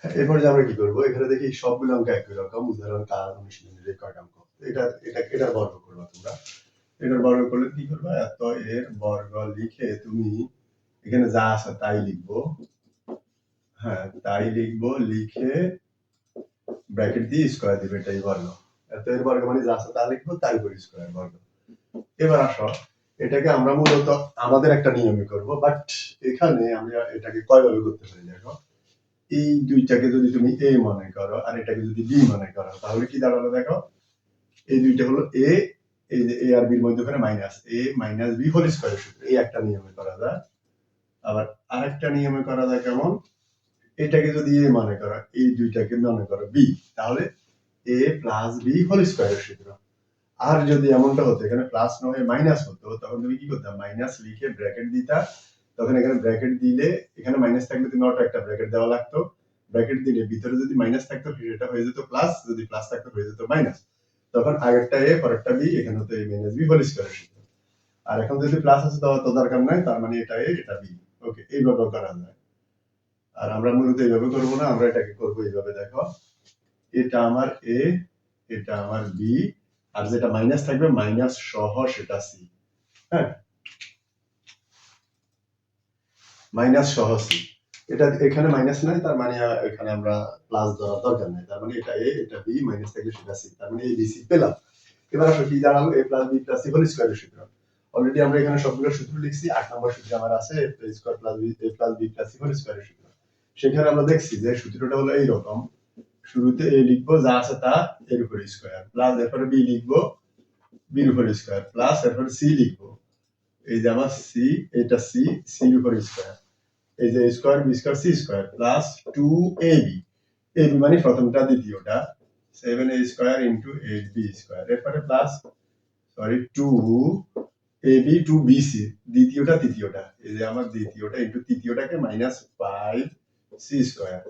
এরপরে যে আমরা কি করবো, এখানে দেখি সবগুলো অঙ্ক একই রকম, উদাহরণ কার অনুশীলনের কয়টা অঙ্ক, এটার বর্গ করবা তোমরা। এটার বর্গ করলে কি করবা, এত এর বর্গ লিখে তুমি এখানে যা আছে তাই লিখবো, হ্যাঁ তাই লিখবো, লিখে ব্র্যাকেট দিয়ে স্কয়ার দিবে, এটাই বর্গ। এত এর বর্গ মানে যা আছে তা লিখবো, তাই উপর স্কয়ার বর্গ। এবার আসো, এটাকে আমরা মূলত আমাদের একটা নিয়মে করব, বাট এখানে আমরা এটাকে কয়ভাবে করতে পারি দেখো। এই দুইটাকে যদি তুমি এ মনে করো আর এটাকে যদি বি মনে করো, তাহলে কি দাঁড়ালো দেখো, এই দুইটা হলো এ, এই যে এ আর বির মধ্যে ওখানে মাইনাস এ মাইনাস বি হোল স্কয়ার সূত্র, এই একটা নিয়মে করা যায়। আবার আরেকটা নিয়মে করা যায় কেমন, এটাকে যদি এ মনে করো, এই দুইটাকে মনে করো বি, তাহলে এ প্লাস বি হোল স্কয়ার সূত্র। আর যদি এমনটা হতো এখানে প্লাস না হয়ে মাইনাস হতো, তখন তুমি কি করতে, মাইনাস লিখে ব্র্যাকেট দিতা, তখন এখানে ব্র্যাকেট দিলে এখানে মাইনাস থাকলে তুমি অটো একটা ব্র্যাকেট দেওয়া লাগতো, ব্র্যাকেট দিলে ভিতরে যদি মাইনাস থাকতো সেটা হয়ে যেত প্লাস, যদি প্লাস থাকতো হয়ে যেত মাইনাস, তখন আগেরটা এ পরেরটা বি, এখানে হতো এ মাইনাস বি হোল স্কয়ার সূত্র। আর এখন যদি প্লাস আছে তো দরকার নাই, তার মানে এটা এ এটা বি। ওকে, এইভাবে করা যায়। আর আমরা মূলত এইভাবে করবো না, আমরা এটাকে করবো এইভাবে দেখো, এটা আমার এ, এটা আমার বি, আর যেটা মাইনাস থাকবে মাইনাস সহ সেটা সি, হ্যাঁ মাইনাস সহ সি। এটা এখানে মাইনাস নাই, তার মানে এখানে আমরা প্লাস দেওয়ার দরকার নেই, তার মানে এটা এ এটা বি, মাইনাস থাকলে সেটা সি, তার মানে এ বি সি পেলাম। এবার আসো কি দাঁড়ালো, A plus B plus C whole স্কয়ারের সূত্র। অলরেডি আমরা এখানে সবগুলো সূত্র লিখছি, 8 নম্বর সূত্র আমার আছে A square plus B A plus B plus C whole স্কয়ারের সূত্র। সেখানে আমরা দেখছি যে সূত্রটা হলো এইরকম, শুরুতে এ লিখবো যা আছে তা এর উপর স্কয়ার, প্লাস এরপরে বি লিখবো বির উপর স্কয়ার, প্লাস এরপরে সি লিখবো, এই যে আমার সি, এটা সি, সির উপর স্কয়ার, এই যে square B square C square plus 2ab, ab মানে প্রথমটা দ্বিতীয়টা, 7a square into 8b square, এরপরে প্লাস সরি 2ab 2bc, দ্বিতীয়টা তৃতীয়টা, এই যে আমার দ্বিতীয়টা ইনটু তৃতীয়টাকে মাইনাস 5c স্কয়ার,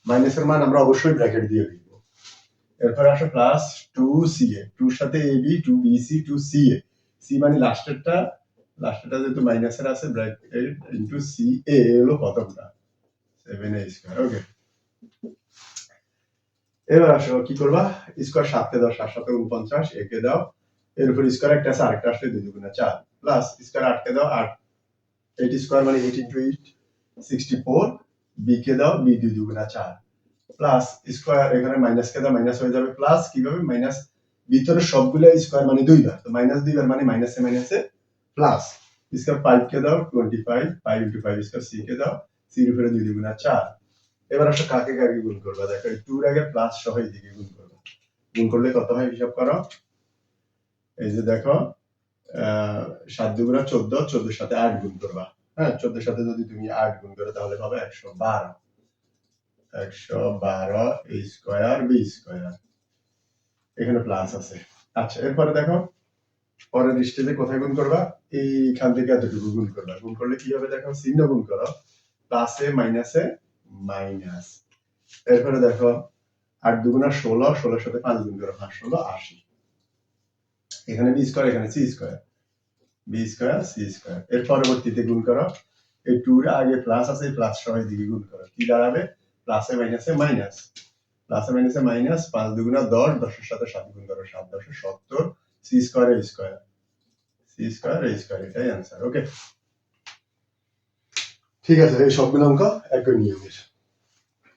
মাইনাসের মান আমরা অবশ্যই ব্র্যাকেট দিয়ে লিখব। এরপর আসে প্লাস 2ca, 2 এর সাথে ab 2bc 2ca, c মানে লাস্টেরটা, লাস্টেরটা যেহেতু মাইনাসের আছে ব্র্যাকেট ইনটু ca, হলো প্রথমটা 7a স্কয়ার। ওকে, এবার আসো কি করবা, স্কয়ার 7 কে দাও, 7 7 49, এ কে দাও, এর উপর স্কয়ার একটা আছে, আরেকটা আসলে 2 গুণা 4, প্লাস স্কয়ার 8 কে দাও, 8 8 স্কয়ার মানে 8 ইনটু 8 64, বি কে দাও, বি 2 গুণা 4, প্লাস স্কয়ার এখানে মাইনাস কে দাও, মাইনাস হয়ে যাবে প্লাস, কিভাবে মাইনাস, ভিতরে সবগুলা স্কয়ার মানে 2 বার, তো মাইনাস 2 বার মানে মাইনাসে মাইনাসে প্লাস, স্কয়ার 5 কে দাও 25, 5 ইনটু 5 স্কয়ার, সি কে দাও, সি এর উপরে 2 গুণা 4। এবার আসো কাকে কাকে গুণ করবা, দেখো এই 2 এর আগে প্লাস সহ এদিকে গুণ করবা, গুণ করলে কত হয় হিসাব করো, এই যে দেখো 7 দুগুণা 14, 14 এর সাথে 8 গুণ করবা, হ্যাঁ 14 এর সাথে যদি তুমি 8 গুণ করো তাহলে পাবে 112, 112 a স্কয়ার b স্কয়ার, এখানে প্লাস আছে। আচ্ছা এরপরে দেখো পরের স্টেজে কোথায় গুণ করবা, এইখান থেকে এতটুকু গুণ করবা, গুণ করলে কি হবে দেখো, চিহ্ন গুণ করো, প্লাসে মাইনাসে মাইনাস, এরপরে দেখো 8 দুগুণা 16, 16 এর সাথে 5 গুণ করো, 5 16 80, এখানে বি স্কয়ার এখানে C square, B square C square, এর পরবর্তীতে গুণ করো, এই 2 এর আগে প্লাস আছে, প্লাস সহ এদিকে গুণ করো, কি দাঁড়াবে, প্লাসে মাইনাসে মাইনাস, প্লাসে মাইনাসে মাইনাস, 5 দুগুণা 10, 10 এর সাথে 7 গুণ করো, 7 10 70, সি স্কয়ার এ স্কয়ার, সি স্কয়ার এ স্কয়ার, এটাই आंसर। ওকে, ঠিক আছে, এই সবগুলো অঙ্ক একই নিয়মের।